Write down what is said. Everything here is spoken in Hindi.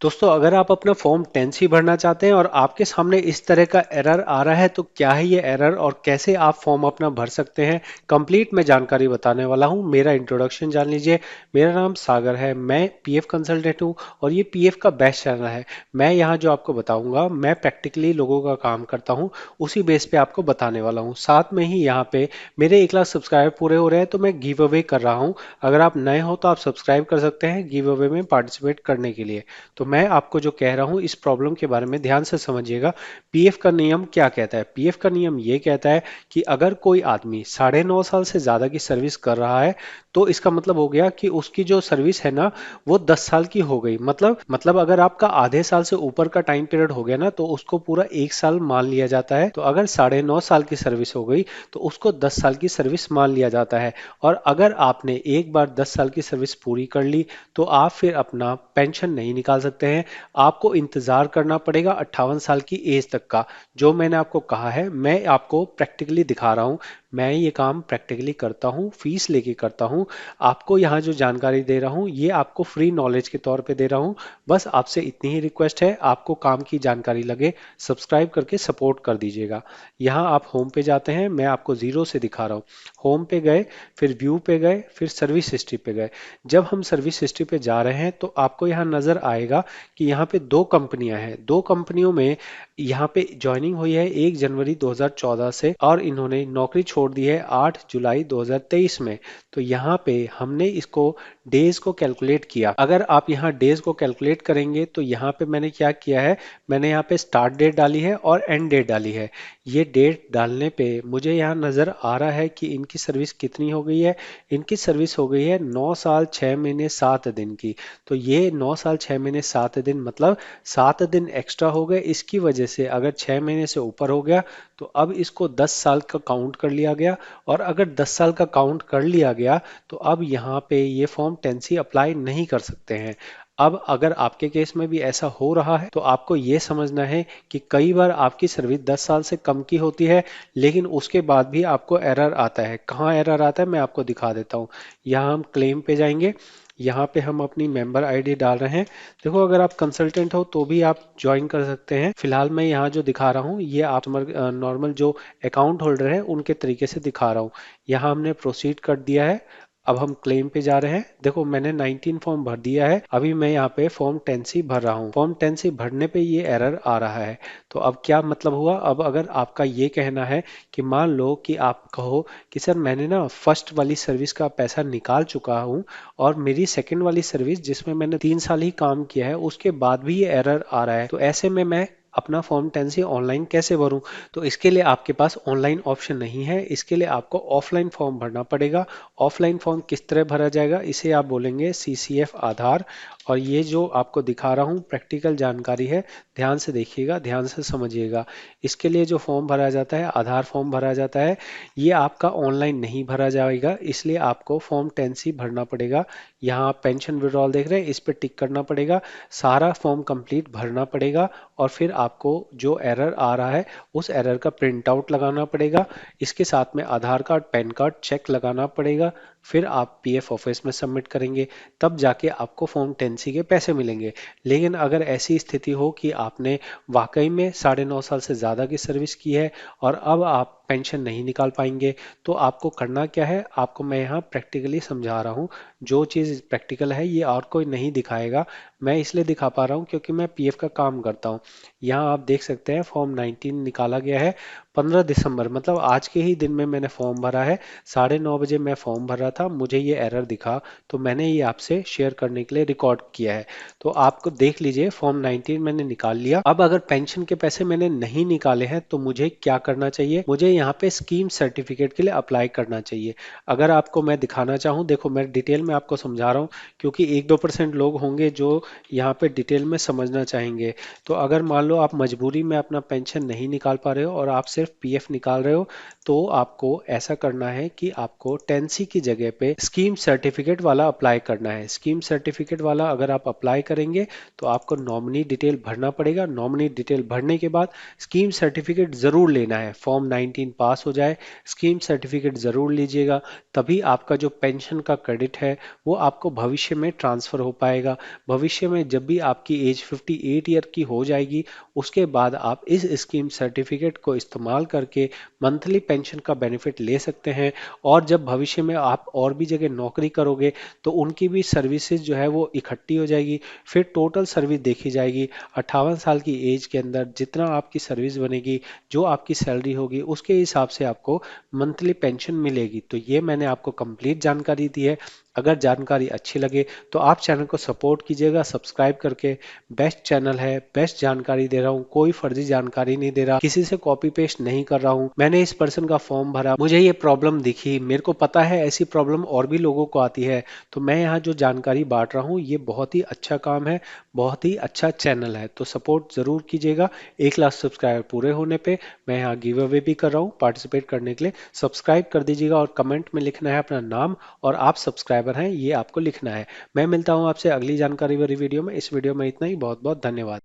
दोस्तों, अगर आप अपना फॉर्म 10C भरना चाहते हैं और आपके सामने इस तरह का एरर आ रहा है तो क्या है ये एरर और कैसे आप फॉर्म अपना भर सकते हैं, कंप्लीट मैं जानकारी बताने वाला हूं। मेरा इंट्रोडक्शन जान लीजिए। मेरा नाम सागर है, मैं पीएफ कंसल्टेंट हूं और ये पीएफ का बेस्ट चैनल है। मैं यहाँ जो आपको बताऊंगा, मैं प्रैक्टिकली लोगों का काम करता हूँ, उसी बेस पे आपको बताने वाला हूँ। साथ में ही यहाँ पे मेरे 1 लाख सब्सक्राइबर पूरे हो रहे हैं तो मैं गिव अवे कर रहा हूँ। अगर आप नए हो तो आप सब्सक्राइब कर सकते हैं गिव अवे में पार्टिसिपेट करने के लिए। तो मैं आपको जो कह रहा हूं इस प्रॉब्लम के बारे में ध्यान से समझिएगा। पीएफ का नियम क्या कहता है? पीएफ का नियम ये कहता है कि अगर कोई आदमी 9.5 साल से ज्यादा की सर्विस कर रहा है तो इसका मतलब हो गया कि उसकी जो सर्विस है ना, वो 10 साल की हो गई। मतलब अगर आपका आधे साल से ऊपर का टाइम पीरियड हो गया ना तो उसको पूरा 1 साल मान लिया जाता है। तो अगर 9.5 साल की सर्विस हो गई तो उसको 10 साल की सर्विस मान लिया जाता है। और अगर आपने एक बार 10 साल की सर्विस पूरी कर ली तो आप फिर अपना पेंशन नहीं निकाल सकते हैं। आपको इंतजार करना पड़ेगा 58 साल की एज तक का। जो मैंने आपको कहा है मैं आपको प्रैक्टिकली दिखा रहा हूँ। मैं ये काम प्रैक्टिकली करता हूँ, फीस लेके करता हूँ। आपको यहाँ जो जानकारी दे रहा हूँ ये आपको फ्री नॉलेज के तौर पे दे रहा हूँ। बस आपसे इतनी ही रिक्वेस्ट है, आपको काम की जानकारी लगे सब्सक्राइब करके सपोर्ट कर दीजिएगा। यहाँ आप होम पे जाते हैं, मैं आपको जीरो से दिखा रहा हूँ। होम पे गए, फिर व्यू पे गए, फिर सर्विस हिस्ट्री पे गए। जब हम सर्विस हिस्ट्री पे जा रहे हैं तो आपको यहाँ नजर आएगा कि यहाँ पे दो कंपनियां हैं। दो कंपनियों में यहाँ पे ज्वाइनिंग हुई है 1 जनवरी 2014 से और इन्होंने नौकरी छोड़ दी है 8 जुलाई 2023 में। तो यहाँ पे हमने इसको डेज को कैलकुलेट किया। अगर आप यहाँ डेज को कैलकुलेट करेंगे तो यहाँ पे मैंने क्या किया है, मैंने यहाँ पे स्टार्ट डेट डाली है और एंड डेट डाली है। ये डेट डालने पे मुझे यहाँ नजर आ रहा है कि इनकी सर्विस कितनी हो गई है। इनकी सर्विस हो गई है 9 साल 6 महीने 7 दिन की। तो ये 9 साल 6 महीने 7 दिन मतलब 7 दिन एक्स्ट्रा हो गए। इसकी वजह से अगर 6 महीने से ऊपर हो गया तो अब इसको 10 साल का काउंट कर लिया गया। और अगर 10 साल का काउंट कर लिया गया तो अब यहाँ पे ये फॉर्म 10C अप्लाई नहीं कर सकते हैं। अब अगर आपके केस में भी ऐसा हो रहा है तो आपको ये समझना है कि कई बार आपकी सर्विस 10 साल से कम की होती है लेकिन उसके बाद भी आपको एरर आता है। कहाँ एरर आता है मैं आपको दिखा देता हूँ। यहाँ हम क्लेम पे जाएंगे, यहाँ पे हम अपनी मेंबर आईडी डाल रहे हैं। देखो, अगर आप कंसल्टेंट हो तो भी आप ज्वाइन कर सकते हैं। फिलहाल मैं यहाँ जो दिखा रहा हूँ ये आप नॉर्मल जो अकाउंट होल्डर है उनके तरीके से दिखा रहा हूँ। यहाँ हमने प्रोसीड कर दिया है। अब हम क्लेम पे जा रहे हैं। देखो, मैंने 19 फॉर्म भर दिया है। अभी मैं यहाँ पे फॉर्म 10C भर रहा हूँ। फॉर्म 10C भरने पे ये एरर आ रहा है। तो अब क्या मतलब हुआ, अब अगर आपका ये कहना है कि मान लो कि आप कहो कि सर मैंने ना फर्स्ट वाली सर्विस का पैसा निकाल चुका हूँ और मेरी सेकंड वाली सर्विस जिसमें मैंने 3 साल ही काम किया है उसके बाद भी ये एरर आ रहा है, तो ऐसे में मैं अपना फॉर्म 10C ऑनलाइन कैसे भरूं? तो इसके लिए आपके पास ऑनलाइन ऑप्शन नहीं है, इसके लिए आपको ऑफलाइन फॉर्म भरना पड़ेगा। ऑफलाइन फॉर्म किस तरह भरा जाएगा, इसे आप बोलेंगे CCF आधार। और ये जो आपको दिखा रहा हूँ प्रैक्टिकल जानकारी है, ध्यान से देखिएगा, ध्यान से समझिएगा। इसके लिए जो फॉर्म भरा जाता है, आधार फॉर्म भरा जाता है, ये आपका ऑनलाइन नहीं भरा जाएगा, इसलिए आपको फॉर्म 10C भरना पड़ेगा। यहाँ आप पेंशन विड्रॉल देख रहे हैं, इस पर टिक करना पड़ेगा। सारा फॉर्म कंप्लीट भरना पड़ेगा और फिर आपको जो एरर आ रहा है उस एरर का प्रिंट आउट लगाना पड़ेगा। इसके साथ में आधार कार्ड पैन कार्ड चेक लगाना पड़ेगा। फिर आप पीएफ ऑफिस में सबमिट करेंगे, तब जाके आपको फॉर्म 10C के पैसे मिलेंगे। लेकिन अगर ऐसी स्थिति हो कि आपने वाकई में 9.5 साल से ज़्यादा की सर्विस की है और अब आप पेंशन नहीं निकाल पाएंगे, तो आपको करना क्या है, आपको मैं यहाँ प्रैक्टिकली समझा रहा हूँ। जो चीज़ प्रैक्टिकल है ये और कोई नहीं दिखाएगा। मैं इसलिए दिखा पा रहा हूँ क्योंकि मैं पीएफ का काम करता हूँ। यहाँ आप देख सकते हैं फॉर्म 19 निकाला गया है 15 दिसंबर, मतलब आज के ही दिन में मैंने फॉर्म भरा है। 9:30 बजे मैं फॉर्म भर रहा था, मुझे ये एरर दिखा तो मैंने ये आपसे शेयर करने के लिए रिकॉर्ड किया है। तो आपको देख लीजिए, फॉर्म 19 मैंने निकाल लिया। अब अगर पेंशन के पैसे मैंने नहीं निकाले हैं तो मुझे क्या करना चाहिए, मुझे यहाँ पे स्कीम सर्टिफिकेट के लिए अप्लाई करना चाहिए। अगर आपको मैं दिखाना चाहूँ, देखो मैं डिटेल में आपको समझा रहा हूँ क्योंकि 1-2% लोग होंगे जो यहाँ पे डिटेल में समझना चाहेंगे। तो अगर मान लो आप मजबूरी में अपना पेंशन नहीं निकाल पा रहे हो और आप सिर्फ पीएफ निकाल रहे हो, तो आपको ऐसा करना है कि आपको 10C की जगह पे स्कीम सर्टिफिकेट वाला अप्लाई करना है। स्कीम सर्टिफिकेट वाला अगर आप अप्लाई करेंगे तो आपको नॉमिनी डिटेल भरना पड़ेगा। नॉमिनी डिटेल भरने के बाद स्कीम सर्टिफिकेट जरूर लेना है। फॉर्म 19 19 पास हो जाए, स्कीम सर्टिफिकेट ज़रूर लीजिएगा। तभी आपका जो पेंशन का क्रेडिट है वो आपको भविष्य में ट्रांसफ़र हो पाएगा। भविष्य में जब भी आपकी एज 58 ईयर की हो जाएगी, उसके बाद आप इस स्कीम सर्टिफिकेट को इस्तेमाल करके मंथली पेंशन का बेनिफिट ले सकते हैं। और जब भविष्य में आप और भी जगह नौकरी करोगे तो उनकी भी सर्विसेज जो है वो इकट्ठी हो जाएगी। फिर टोटल सर्विस देखी जाएगी। 58 साल की एज के अंदर जितना आपकी सर्विस बनेगी, जो आपकी सैलरी होगी, उसके हिसाब से आपको मंथली पेंशन मिलेगी। तो ये मैंने आपको कंप्लीट जानकारी दी है। अगर जानकारी अच्छी लगे तो आप चैनल को सपोर्ट कीजिएगा सब्सक्राइब करके। बेस्ट चैनल है, बेस्ट जानकारी दे रहा हूँ, कोई फर्जी जानकारी नहीं दे रहा, किसी से कॉपी पेस्ट नहीं कर रहा हूँ। मैंने इस पर्सन का फॉर्म भरा, मुझे ये प्रॉब्लम दिखी, मेरे को पता है ऐसी प्रॉब्लम और भी लोगों को आती है, तो मैं यहाँ जो जानकारी बांट रहा हूँ ये बहुत ही अच्छा काम है, बहुत ही अच्छा चैनल है। तो सपोर्ट जरूर कीजिएगा। 1 लाख सब्सक्राइबर पूरे होने पे मैं यहाँ गिव अवे भी कर रहा हूँ। पार्टिसिपेट करने के लिए सब्सक्राइब कर दीजिएगा और कमेंट में लिखना है अपना नाम और आप सब्सक्राइबर हैं ये आपको लिखना है। मैं मिलता हूँ आपसे अगली जानकारी वाली वीडियो में। इस वीडियो में इतना ही। बहुत बहुत धन्यवाद।